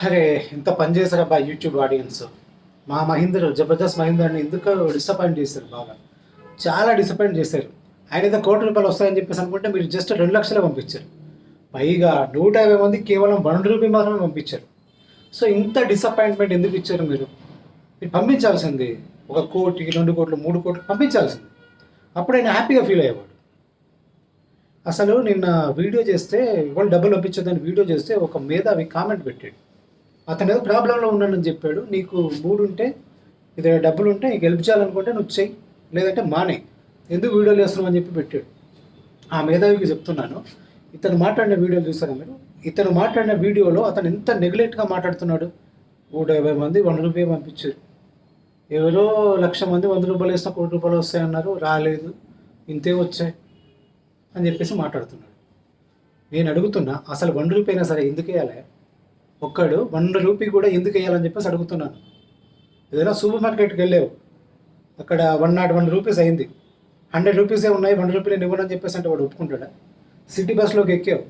అరే! ఎంత పని చేశారబ్బా యూట్యూబ్ ఆడియన్స్. మా మహేందర్ 'జబర్దస్త్ మహేందర్‌ని' ఎందుకో డిసప్పాయింట్ చేశారు బాగా. చాలా డిసప్పాయింట్ చేశారు. ఆయనేదో ₹1,00,00,000 వస్తాయని చెప్పేసి అనుకుంటే మీరు జస్ట్ 2,00,000 పంపించారు. పైగా 150 మందికి కేవలం ₹1 మాత్రమే పంపించారు. సో, ఇంత డిసప్పాయింట్‌మెంట్ ఎందుకు ఇచ్చారు మీరు? మీరు పంపించాల్సింది. ఒక 1,00,00,000, 2,00,00,000, 3,00,00,000 పంపించాల్సింది. అప్పుడు ఆయన హ్యాపీగా ఫీల్ అయ్యేవాడు. అసలు నిన్న వీడియో చేస్తే ఇవాళ డబ్బులు పంపించొద్దని వీడియో చేస్తే ఒక మేధావి కామెంట్ పెట్టాడు. అతను ఏదో ప్రాబ్లంలో ఉన్నానని చెప్పాడు. నీకు మూడుంటే ఇది డబ్బులుంటే నీకు హెల్ప్ చేయాలనుకుంటే నువ్వు చెయ్యి, లేదంటే మానేయి. ఎందుకు వీడియోలు చేస్తున్నావు అని చెప్పి పెట్టాడు. ఆ మేధావికి చెప్తున్నాను, ఇతను మాట్లాడిన వీడియోలు చూసారా మీరు? ఇతను మాట్లాడిన వీడియోలో అతను ఎంత నెగ్లెక్ట్గా మాట్లాడుతున్నాడు. 150 మంది ₹100 పంపించారు. ఎవరో 1,00,000 మంది ₹100 వేసినా ₹1,00,00,000 వస్తాయన్నారు, రాలేదు, ఇంతే వచ్చాయి అని చెప్పేసి మాట్లాడుతున్నాడు. నేను అడుగుతున్నా, అసలు ₹1 అయినా సరే ఎందుకు వేయాలి? ఒక్కడు ₹100 కూడా ఎందుకు వేయాలని చెప్పేసి అడుగుతున్నాను. ఏదైనా సూపర్ మార్కెట్కి వెళ్ళావు, అక్కడ ₹101 అయింది, ₹100 ఉన్నాయి, ₹100 నేను ఇవ్వనని చెప్పేసి అంటే వాడు ఒప్పుకుంటాడా? సిటీ బస్లోకి ఎక్కావు,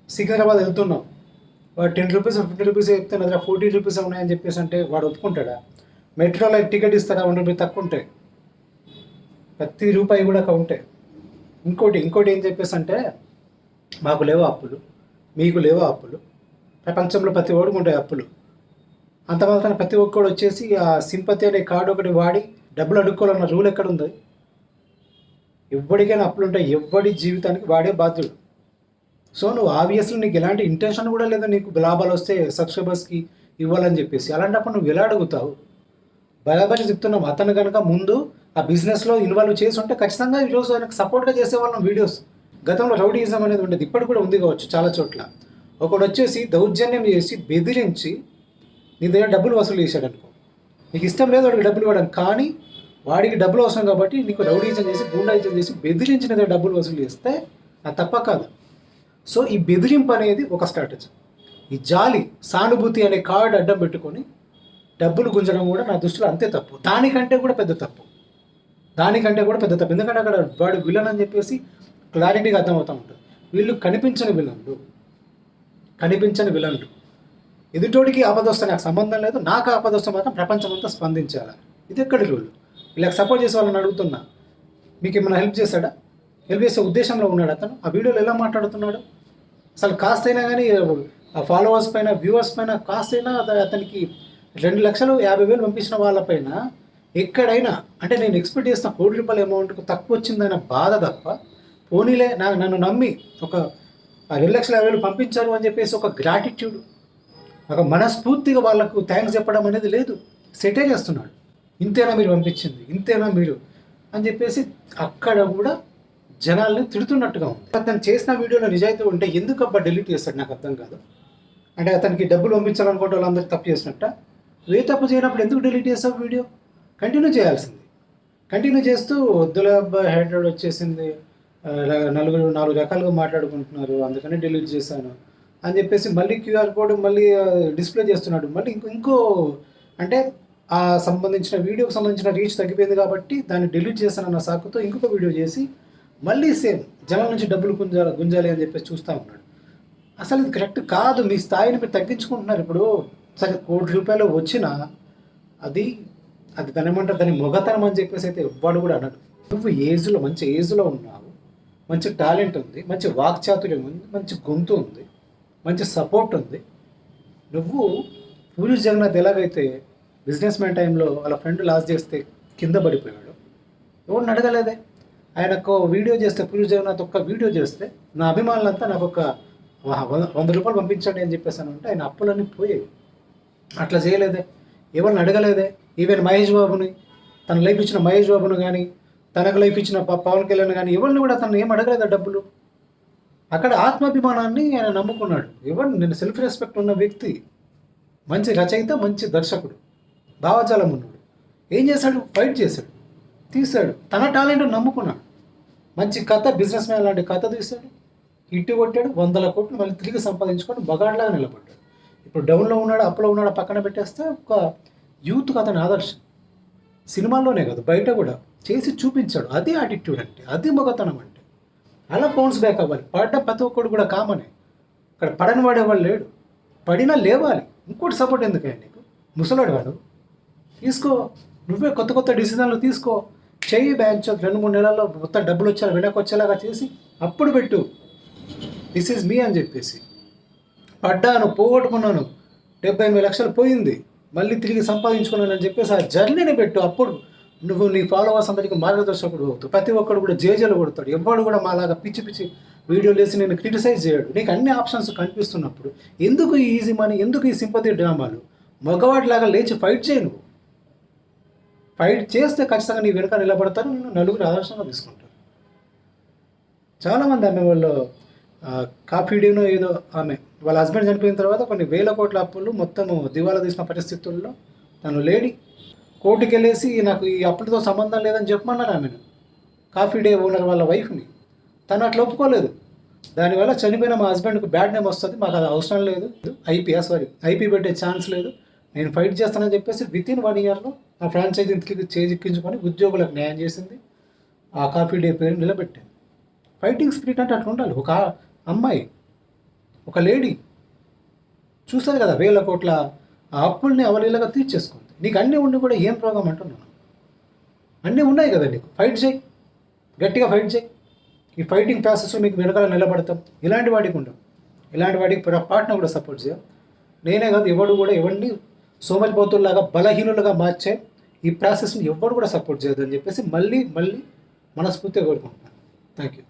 సికింద్రాబాద్ వెళ్తున్నావు, వాడు ₹10 ₹15 చెప్తే నా దగ్గర ₹14 ఉన్నాయని చెప్పేసి అంటే వాడు ఒప్పుకుంటాడా? మెట్రోలో టికెట్ ఇస్తారా ₹1 తక్కువ ఉంటాయి, ప్రతి రూపాయి కూడా కౌంటే. ఇంకోటి ఏం చెప్పేసి అంటే, మాకు లేవా అప్పులు, మీకు లేవా అప్పులు, ప్రపంచంలో ప్రతి ఓడికి ఉంటాయి అప్పులు. అంత మాత్రాన ప్రతి ఒక్కడు వచ్చేసి ఆ సింపతి అనే కార్డు ఒకటి వాడి డబ్బులు అడుక్కోవాలన్న రూల్ ఎక్కడుంది? ఎవరికైనా అప్పులు ఉంటాయి, ఎవడి జీవితానికి వాడే బాధ్యుడు. సో నువ్వు ఆబ్వియస్లీ నీకు ఎలాంటి ఇంటెన్షన్ కూడా లేదా నీకు లాభాలు వస్తే సబ్స్క్రైబర్స్కి ఇవ్వాలని చెప్పేసి. అలాంటప్పుడు నువ్వు ఎలా అడుగుతావు? బరాబరి చెప్తున్నావు. అతను కనుక ముందు ఆ బిజినెస్లో ఇన్వాల్వ్ చేసి ఉంటే ఖచ్చితంగా ఈరోజు ఆయనకు సపోర్ట్గా చేసేవాళ్ళం వీడియోస్. గతంలో రౌడీయిజం అనేది ఉండేది, ఇప్పటికి కూడా ఉంది కావచ్చు చాలా చోట్ల. ఒకడు వచ్చేసి దౌర్జన్యం చేసి బెదిరించి నీ దగ్గర డబ్బులు వసూలు చేశాడు అనుకో, నీకు ఇష్టం లేదు వాడికి డబ్బులు ఇవ్వడం, కానీ వాడికి డబ్బులు అవసరం కాబట్టి నీకు రౌడీయిజం చేసి గూండాయిజం చేసి బెదిరించి నీ దగ్గర డబ్బులు వసూలు చేస్తే అది తప్ప కాదు. సో ఈ బెదిరింపు అనేది ఒక స్ట్రాటజీ. ఈ జాలి సానుభూతి అనే కార్డు అడ్డం పెట్టుకొని డబ్బులు గుంజడం కూడా నా దృష్టిలో అంతే తప్పు, దానికంటే కూడా పెద్ద తప్పు. ఎందుకంటే అక్కడ వాడు విలన్ అని చెప్పేసి క్లారిటీగా అర్థమవుతూ ఉంటుంది. వీళ్ళు కనిపించని విలన్లు. ఎదుటోడికి ఆపదొస్తే నాకు సంబంధం లేదు, నాకు ఆపదొస్తే మాత్రం ప్రపంచం అంతా స్పందించాలి. ఇది ఎక్కడి రూల్? వీళ్ళకి సపోర్ట్ చేసే వాళ్ళని అడుగుతున్నా, మీకు ఏమైనా హెల్ప్ చేశాడా? హెల్ప్ చేసే ఉద్దేశంలో ఉన్నాడు అతను? ఆ వీడియోలో ఎలా మాట్లాడుతున్నాడు? అసలు కాస్తైనా కానీ ఆ ఫాలోవర్స్ పైన, వ్యూవర్స్ పైన కాస్తైనా అతనికి 2,50,000 పంపించిన వాళ్ళపైన ఎక్కడైనా అంటే నేను ఎక్స్పెక్ట్ చేసిన ₹1,00,00,000 అమౌంట్కు తక్కువ వచ్చిందన్న బాధ తప్ప, పోనీలే నన్ను నమ్మి ఒక 2,50,000 పంపించారు అని చెప్పేసి ఒక గ్రాటిట్యూడ్, ఒక మనస్ఫూర్తిగా వాళ్ళకు థ్యాంక్స్ చెప్పడం అనేది లేదు. సెటే చేస్తున్నాడు. ఇంతేనా మీరు పంపించింది, ఇంతేనా మీరు అని చెప్పేసి అక్కడ కూడా జనాల్ని తిడుతున్నట్టుగా ఉంది. అతను చేసిన వీడియోలో నిజాయితీ ఉంటే ఎందుకు అబ్బా డిలీట్ చేస్తాడు నాకు అర్థం కాదు. అంటే అతనికి డబ్బులు పంపించాలనుకుంటే వాళ్ళందరికీ తప్పు చేసినట్ట? తప్పు చేయనప్పుడు ఎందుకు డిలీట్ చేస్తావు వీడియో? కంటిన్యూ చేయాల్సింది. కంటిన్యూ చేస్తూ వద్దులే అబ్బా హెడ్రోడ్ వచ్చేసింది, నలుగురు 4 రకాలుగా మాట్లాడుకుంటున్నారు, అందుకని డిలీట్ చేశాను అని చెప్పేసి మళ్ళీ క్యూఆర్ కోడ్ మళ్ళీ డిస్ప్లే చేస్తున్నాడు. మళ్ళీ ఇంకో అంటే ఆ వీడియోకి సంబంధించిన రీచ్ తగ్గిపోయింది కాబట్టి దాన్ని డిలీట్ చేశానన్న సాకుతో ఇంకొక వీడియో చేసి మళ్ళీ సేమ్ జనం నుంచి డబ్బులు గుంజాలి అని చెప్పేసి చూస్తూ ఉన్నాడు. అసలు ఇది కరెక్ట్ కాదు. మీ స్థాయిని మీరు తగ్గించుకుంటున్నారు. ఇప్పుడు సరే ₹1,00,00,000 వచ్చినా అది దాని ఏమంటారు, దాని మొగతనం అని చెప్పేసి అయితే ఎవ్వడు కూడా అన్నాడు. నువ్వు మంచి ఏజ్లో ఉన్నావు, మంచి టాలెంట్ ఉంది, మంచి వాక్చాతుర్యం ఉంది, మంచి గొంతు ఉంది, మంచి సపోర్ట్ ఉంది. నువ్వు పూరి జగన్నాథ్ ఎలాగైతే బిజినెస్ మ్యాన్ టైంలో వాళ్ళ ఫ్రెండ్ లాస్ చేస్తే కింద పడిపోయాడు, ఎవరిని అడగలేదే. ఆయన ఒక వీడియో చేస్తే, పూరి జగన్నాథ్ ఒక్క వీడియో చేస్తే నా అభిమానులంతా నాకు ఒక ₹100 పంపించండి అని చెప్పేసాను అంటే ఆయన అప్పులన్నీ పోయాయి. అట్లా చేయలేదే, ఎవరిని అడగలేదే. ఈవెన్ మహేష్ బాబుని, తన లైఫ్ ఇచ్చిన మహేష్ బాబును కానీ, తనకు లైఫ్ ఇచ్చిన పవన్ కళ్యాణ్ కానీ ఎవరిని కూడా తను ఏం అడగలేదా డబ్బులు. అక్కడ ఆత్మాభిమానాన్ని ఆయన నమ్ముకున్నాడు. నేను సెల్ఫ్ రెస్పెక్ట్ ఉన్న వ్యక్తి, మంచి రచయిత, మంచి దర్శకుడు, భావజాలం ఉన్నాడు. ఏం చేశాడు? ఫైట్ చేశాడు, తీశాడు, తన టాలెంట్ నమ్ముకున్నాడు. మంచి కథ, బిజినెస్ మ్యాన్ లాంటి కథ తీశాడు, ఇటు కొట్టాడు, 100 కోట్లు మళ్ళీ తిరిగి సంపాదించుకొని బగాడ్లాగా నిలబడ్డాడు. ఇప్పుడు డౌన్లో ఉన్నాడు, అప్లో ఉన్నాడు పక్కన పెట్టేస్తే ఒక యూత్కి అతని ఆదర్శం. సినిమాల్లోనే కాదు బయట కూడా చేసి చూపించాడు. అదే యాటిట్యూడ్ అంటే, అది మొగతనం అంటే. అలా బౌన్స్ బ్యాక్ అవ్వాలి. పడ్డ ప్రతి ఒక్కడు కూడా కామనే. ఇక్కడ పడని వాడేవాళ్ళు లేడు. పడినా లేవాలి. ఇంకోటి సపోర్ట్ ఎందుకండి నీకు? ముసలాడు వాడు తీసుకో, నువ్వే కొత్త కొత్త డిసిజన్లు తీసుకో, చెయ్యి. బ్యాంక్ 2-3 నెలల్లో మొత్తం డబ్బులు వచ్చేలా వెనక్కి వచ్చేలాగా చేసి అప్పుడు పెట్టు. దిస్ ఈజ్ మీ అని చెప్పేసి. పడ్డాను, పోగొట్టుకున్నాను, 70-80 లక్షలు పోయింది, మళ్ళీ తిరిగి సంపాదించుకున్నాను అని చెప్పేసి ఆ జర్నీని పెట్టు. అప్పుడు నువ్వు నీ ఫాలోవర్స్ అందరికీ మార్గదర్శకుడు అవుతావు. ప్రతి ఒక్కడు కూడా జేజేలు కొడతాడు. ఎవడు కూడా మాలాగా పిచ్చి పిచ్చి వీడియోలు వేసి నేను క్రిటిసైజ్ చేయడు. నీకు అన్ని ఆప్షన్స్ కనిపిస్తున్నప్పుడు ఎందుకు ఈ ఈజీ మనీ, ఎందుకు ఈ సింపతి డ్రామాలు? మగవాడిలాగా లేచి ఫైట్ చేయి. నువ్వు ఫైట్ చేస్తే ఖచ్చితంగా నీ వెనుక నిలబడతారు, నేను నలుగురు ఆదర్శంగా తీసుకుంటారు. చాలామంది ఆమె వాళ్ళు కాఫీ డీనో ఏదో ఆమె వాళ్ళ హస్బెండ్ చనిపోయిన తర్వాత కొన్ని వేల కోట్ల అప్పులు మొత్తము దివాలా తీసిన పరిస్థితుల్లో తను లేడీ కోర్టుకి వెళ్ళేసి నాకు ఈ అప్పులతో సంబంధం లేదని చెప్పమన్నారు ఆమెను, కాఫీ డే ఓనర్ వాళ్ళ వైఫ్ని. తను అట్లా ఒప్పుకోలేదు. దానివల్ల చనిపోయిన మా హస్బెండ్కి బ్యాడ్ నేమ్ వస్తుంది, మాకు అది అవసరం లేదు, ఐపీ పెట్టే ఛాన్స్ లేదు, నేను ఫైట్ చేస్తానని చెప్పేసి వితిన్ 1 ఇయర్లో ఆ ఫ్రాంచైజీకి చేజిక్కించుకొని ఉద్యోగులకు న్యాయం చేసింది. ఆ కాఫీ డే పేరు నిలబెట్టింది. ఫైటింగ్ స్పిరిట్ అంటే అట్లా ఉండాలి. ఒక అమ్మాయి, ఒక లేడీ చూస్తుంది కదా వేల కోట్ల ఆ అప్పుల్ని అవలీలగా తీర్చేసుకుంది. నీకు అన్నీ ఉండి కూడా ఏం ప్రోగ్రామ్ అంటున్నాను? అన్నీ ఉన్నాయి కదా నీకు. ఫైట్ చేయి, గట్టిగా ఫైట్ చేయి. ఈ ఫైటింగ్ ప్రాసెస్లో మీకు వెనకాల నిలబడతాం. ఇలాంటి వాడికి ఉండవు. ఇలాంటి వాడికి పార్ట్నర్ కూడా సపోర్ట్ చేయం. నేనే కాదు, ఎవడు కూడా ఎవరిని సోమరిపోతుల్లాగా బలహీనులుగా మార్చే ఈ ప్రాసెస్ని ఎవరు కూడా సపోర్ట్ చేయదు అని చెప్పేసి మళ్ళీ మనస్ఫూర్తిగా కోరుకుంటున్నాను. Thank you.